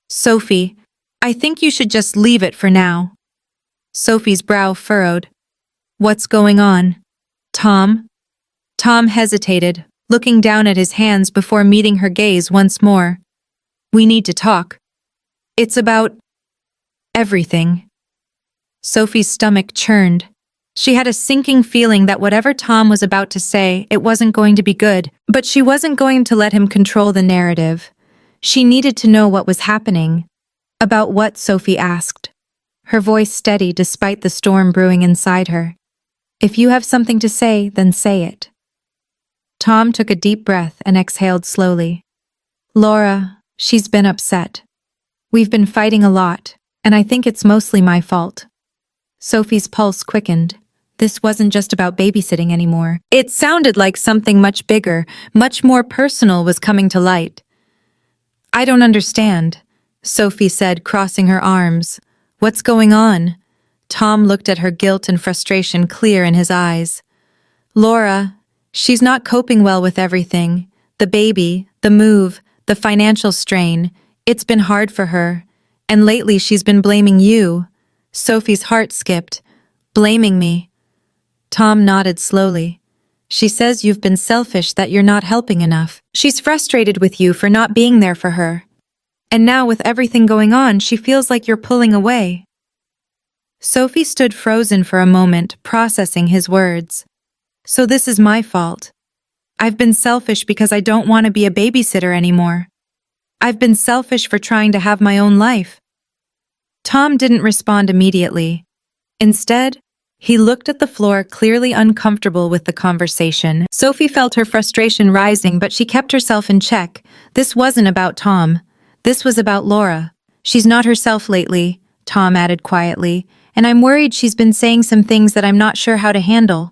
"Sophie, I think you should just leave it for now." Sophie's brow furrowed. "What's going on, Tom?" Tom hesitated, looking down at his hands before meeting her gaze once more. "We need to talk. It's about everything." Sophie's stomach churned. She had a sinking feeling that whatever Tom was about to say, it wasn't going to be good, but she wasn't going to let him control the narrative. She needed to know what was happening. "About what?" Sophie asked, her voice steady despite the storm brewing inside her. "If you have something to say, then say it." Tom took a deep breath and exhaled slowly. "Laura, she's been upset. We've been fighting a lot, and I think it's mostly my fault." Sophie's pulse quickened. This wasn't just about babysitting anymore. It sounded like something much bigger, much more personal was coming to light. "I don't understand," Sophie said, crossing her arms. "What's going on?" Tom looked at her, guilt and frustration clear in his eyes. "Laura, she's not coping well with everything. The baby, the move, the financial strain. It's been hard for her. And lately she's been blaming you." Sophie's heart skipped. "Blaming me?" Tom nodded slowly. "She says you've been selfish, that you're not helping enough. She's frustrated with you for not being there for her. And now with everything going on, she feels like you're pulling away." Sophie stood frozen for a moment, processing his words. "So this is my fault. I've been selfish because I don't want to be a babysitter anymore. I've been selfish for trying to have my own life." Tom didn't respond immediately. Instead, he looked at the floor, clearly uncomfortable with the conversation. Sophie felt her frustration rising, but she kept herself in check. This wasn't about Tom. This was about Laura. "She's not herself lately," Tom added quietly, "and I'm worried she's been saying some things that I'm not sure how to handle."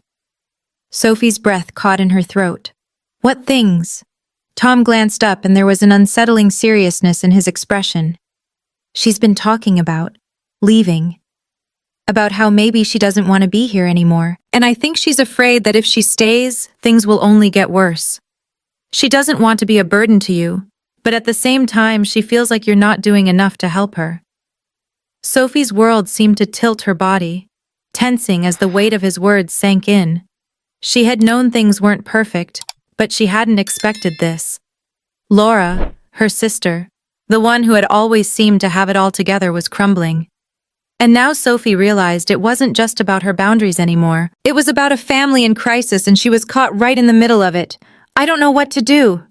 Sophie's breath caught in her throat. What things? Tom glanced up and there was an unsettling seriousness in his expression. She's been talking about leaving. About how maybe she doesn't want to be here anymore. And I think she's afraid that if she stays, things will only get worse. She doesn't want to be a burden to you, but at the same time, she feels like you're not doing enough to help her. Sophie's world seemed to tilt her body, tensing as the weight of his words sank in. She had known things weren't perfect, but she hadn't expected this. Laura, her sister, the one who had always seemed to have it all together, was crumbling. And now Sophie realized it wasn't just about her boundaries anymore. It was about a family in crisis and she was caught right in the middle of it. I don't know what to do.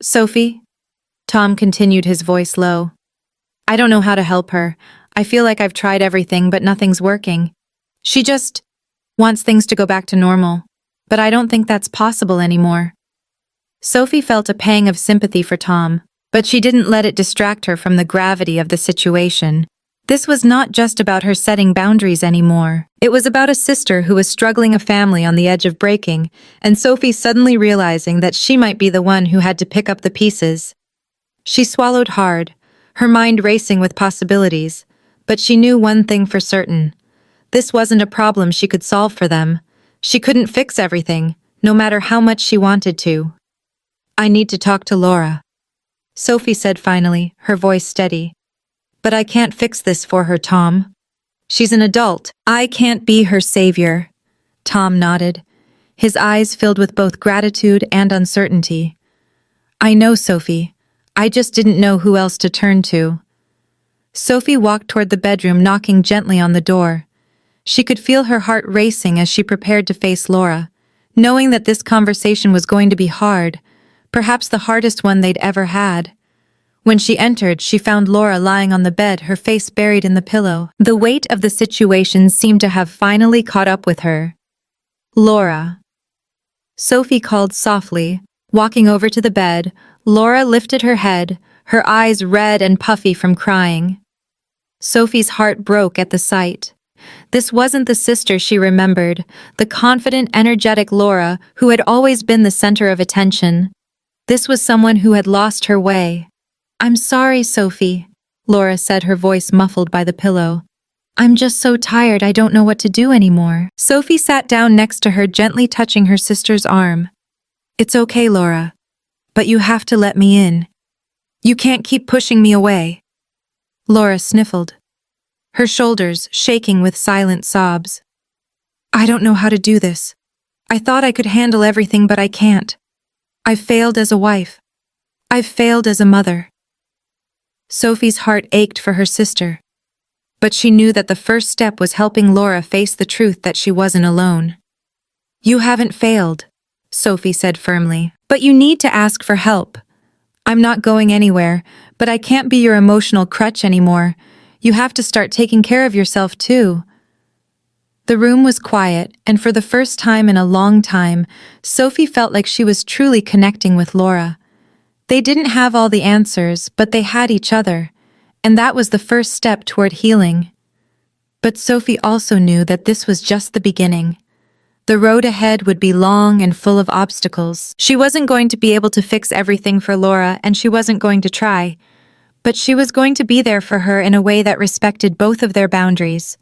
Sophie? Tom continued, his voice low. I don't know how to help her. I feel like I've tried everything, but nothing's working. She just wants things to go back to normal. But I don't think that's possible anymore. Sophie felt a pang of sympathy for Tom, but she didn't let it distract her from the gravity of the situation. This was not just about her setting boundaries anymore. It was about a sister who was struggling, a family on the edge of breaking, and Sophie suddenly realizing that she might be the one who had to pick up the pieces. She swallowed hard, her mind racing with possibilities, but she knew one thing for certain. This wasn't a problem she could solve for them. She couldn't fix everything, no matter how much she wanted to. I need to talk to Laura, Sophie said finally, her voice steady. But I can't fix this for her, Tom. She's an adult. I can't be her savior. Tom nodded, his eyes filled with both gratitude and uncertainty. I know, Sophie. I just didn't know who else to turn to. Sophie walked toward the bedroom, knocking gently on the door. She could feel her heart racing as she prepared to face Laura, knowing that this conversation was going to be hard, perhaps the hardest one they'd ever had. When she entered, she found Laura lying on the bed, her face buried in the pillow. The weight of the situation seemed to have finally caught up with her. Laura. Sophie called softly. Walking over to the bed, Laura lifted her head, her eyes red and puffy from crying. Sophie's heart broke at the sight. This wasn't the sister she remembered, the confident, energetic Laura who had always been the center of attention. This was someone who had lost her way. I'm sorry, Sophie, Laura said, her voice muffled by the pillow. I'm just so tired, I don't know what to do anymore. Sophie sat down next to her, gently touching her sister's arm. It's okay, Laura, but you have to let me in. You can't keep pushing me away. Laura sniffled, her shoulders shaking with silent sobs. I don't know how to do this. I thought I could handle everything, but I can't. I've failed as a wife. I've failed as a mother. Sophie's heart ached for her sister, but she knew that the first step was helping Laura face the truth that she wasn't alone. You haven't failed, Sophie said firmly, but you need to ask for help. I'm not going anywhere, but I can't be your emotional crutch anymore. You have to start taking care of yourself too. The room was quiet, and for the first time in a long time, Sophie felt like she was truly connecting with Laura. They didn't have all the answers, but they had each other, and that was the first step toward healing. But Sophie also knew that this was just the beginning. The road ahead would be long and full of obstacles. She wasn't going to be able to fix everything for Laura, and she wasn't going to try. But she was going to be there for her in a way that respected both of their boundaries.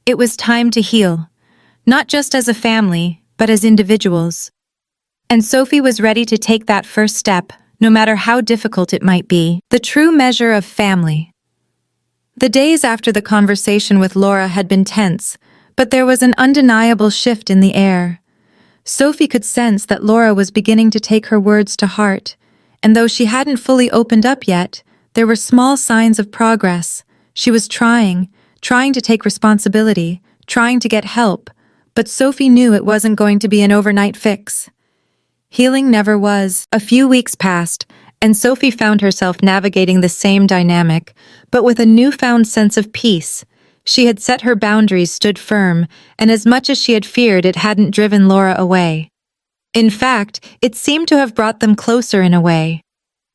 It was time to heal, not just as a family, but as individuals. And Sophie was ready to take that first step, no matter how difficult it might be. The true measure of family. The days after the conversation with Laura had been tense, but there was an undeniable shift in the air. Sophie could sense that Laura was beginning to take her words to heart, and though she hadn't fully opened up yet, there were small signs of progress. She was trying to take responsibility, trying to get help, but Sophie knew it wasn't going to be an overnight fix. Healing never was. A few weeks passed, and Sophie found herself navigating the same dynamic, but with a newfound sense of peace. She had set her boundaries, stood firm, and as much as she had feared, it hadn't driven Laura away. In fact, it seemed to have brought them closer in a way.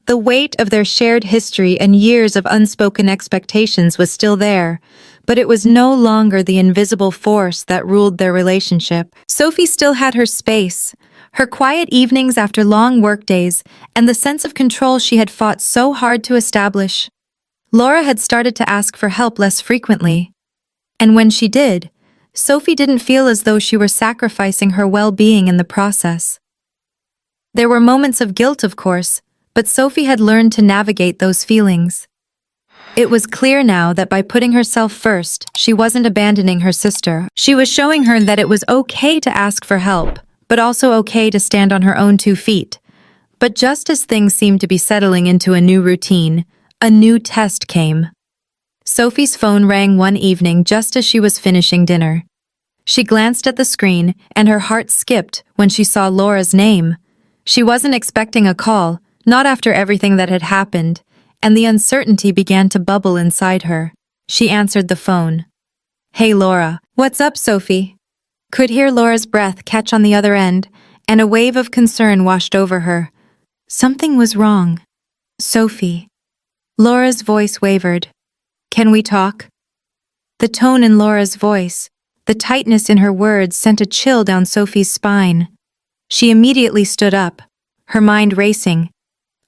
The weight of their shared history and years of unspoken expectations was still there, but it was no longer the invisible force that ruled their relationship. Sophie still had her space, her quiet evenings after long workdays, and the sense of control she had fought so hard to establish. Laura had started to ask for help less frequently. And when she did, Sophie didn't feel as though she were sacrificing her well-being in the process. There were moments of guilt, of course, but Sophie had learned to navigate those feelings. It was clear now that by putting herself first, she wasn't abandoning her sister. She was showing her that it was okay to ask for help, but also okay to stand on her own 2 feet. But just as things seemed to be settling into a new routine, a new test came. Sophie's phone rang one evening just as she was finishing dinner. She glanced at the screen, and her heart skipped when she saw Laura's name. She wasn't expecting a call, not after everything that had happened, and the uncertainty began to bubble inside her. She answered the phone. "Hey Laura, what's up, Sophie?" Could hear Laura's breath catch on the other end, and a wave of concern washed over her. Something was wrong. "Sophie." Laura's voice wavered. "Can we talk?" The tone in Laura's voice, the tightness in her words sent a chill down Sophie's spine. She immediately stood up, her mind racing.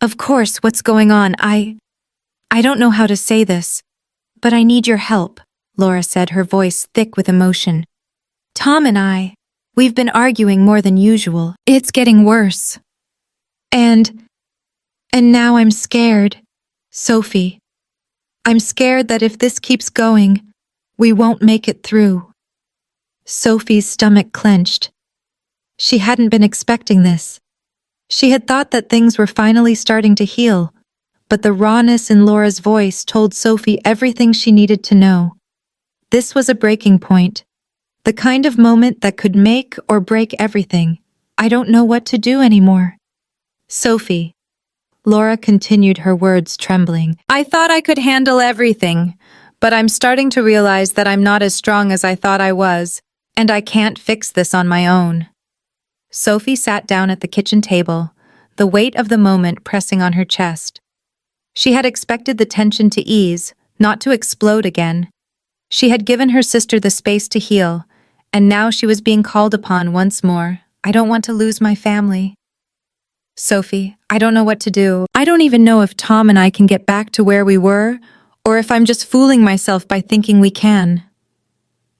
"Of course, what's going on? I don't know how to say this, but I need your help," Laura said, her voice thick with emotion. "Tom and we've been arguing more than usual. It's getting worse. And now I'm scared, Sophie. I'm scared that if this keeps going, we won't make it through." Sophie's stomach clenched. She hadn't been expecting this. She had thought that things were finally starting to heal, but the rawness in Laura's voice told Sophie everything she needed to know. This was a breaking point, the kind of moment that could make or break everything. "I don't know what to do anymore." "Sophie," Laura continued, her words trembling, "I thought I could handle everything, but I'm starting to realize that I'm not as strong as I thought I was, and I can't fix this on my own." Sophie sat down at the kitchen table, the weight of the moment pressing on her chest. She had expected the tension to ease, not to explode again. She had given her sister the space to heal, and now she was being called upon once more. "I don't want to lose my family. Sophie, I don't know what to do. I don't even know if Tom and I can get back to where we were, or if I'm just fooling myself by thinking we can."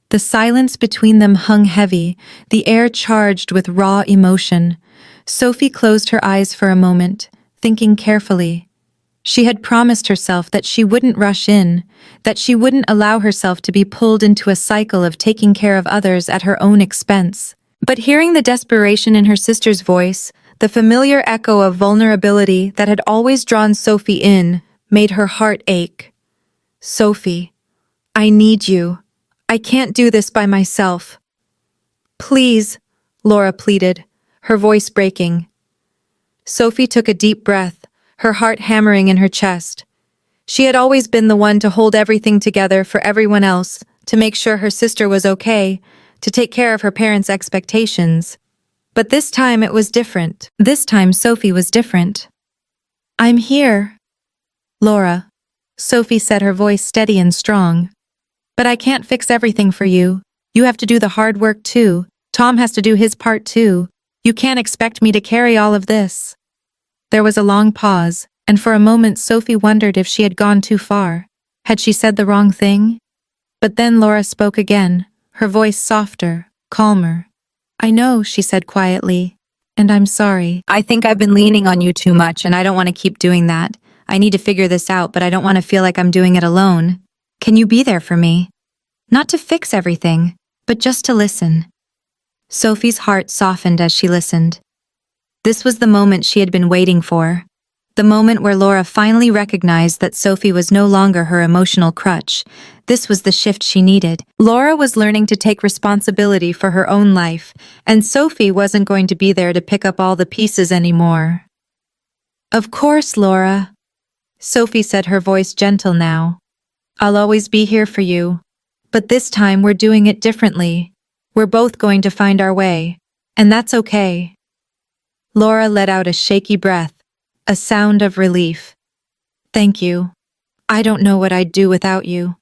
The silence between them hung heavy, the air charged with raw emotion. Sophie closed her eyes for a moment, thinking carefully. She had promised herself that she wouldn't rush in, that she wouldn't allow herself to be pulled into a cycle of taking care of others at her own expense. But hearing the desperation in her sister's voice, the familiar echo of vulnerability that had always drawn Sophie in, made her heart ache. "Sophie, I need you. I can't do this by myself." "Please," Laura pleaded, her voice breaking. Sophie took a deep breath, her heart hammering in her chest. She had always been the one to hold everything together for everyone else, to make sure her sister was okay, to take care of her parents' expectations. But this time it was different. This time Sophie was different. "I'm here, Laura," Sophie said, her voice steady and strong. "But I can't fix everything for you. You have to do the hard work too. Tom has to do his part too. You can't expect me to carry all of this." There was a long pause, and for a moment Sophie wondered if she had gone too far. Had she said the wrong thing? But then Laura spoke again, her voice softer, calmer. "I know," she said quietly, "and I'm sorry. I think I've been leaning on you too much, and I don't want to keep doing that. I need to figure this out, but I don't want to feel like I'm doing it alone. Can you be there for me? Not to fix everything, but just to listen." Sophie's heart softened as she listened. This was the moment she had been waiting for. The moment where Laura finally recognized that Sophie was no longer her emotional crutch. This was the shift she needed. Laura was learning to take responsibility for her own life, and Sophie wasn't going to be there to pick up all the pieces anymore. "Of course, Laura," Sophie said, her voice gentle now. "I'll always be here for you. But this time we're doing it differently. We're both going to find our way, and that's okay." Laura let out a shaky breath, a sound of relief. Thank you. I don't know what I'd do without you.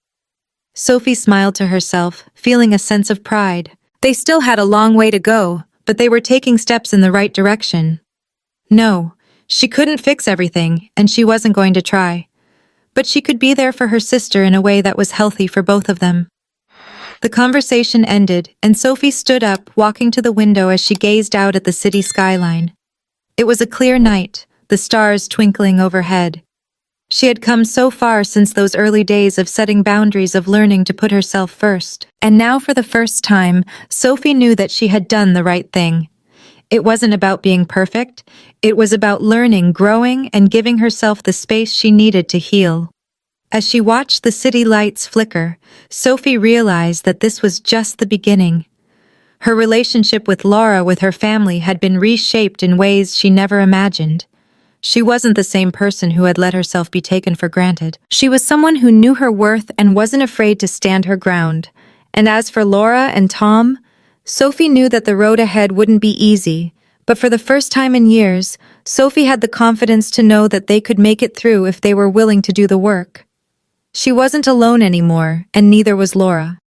Sophie smiled to herself, feeling a sense of pride. They still had a long way to go, but they were taking steps in the right direction. No, she couldn't fix everything, and she wasn't going to try. But she could be there for her sister in a way that was healthy for both of them. The conversation ended, and Sophie stood up, walking to the window as she gazed out at the city skyline. It was a clear night, the stars twinkling overhead. She had come so far since those early days of setting boundaries, of learning to put herself first. And now, for the first time, Sophie knew that she had done the right thing. It wasn't about being perfect. It was about learning, growing, and giving herself the space she needed to heal. As she watched the city lights flicker, Sophie realized that this was just the beginning. Her relationship with Laura, with her family, had been reshaped in ways she never imagined. She wasn't the same person who had let herself be taken for granted. She was someone who knew her worth and wasn't afraid to stand her ground. And as for Laura and Tom, Sophie knew that the road ahead wouldn't be easy, but for the first time in years, Sophie had the confidence to know that they could make it through if they were willing to do the work. She wasn't alone anymore, and neither was Laura.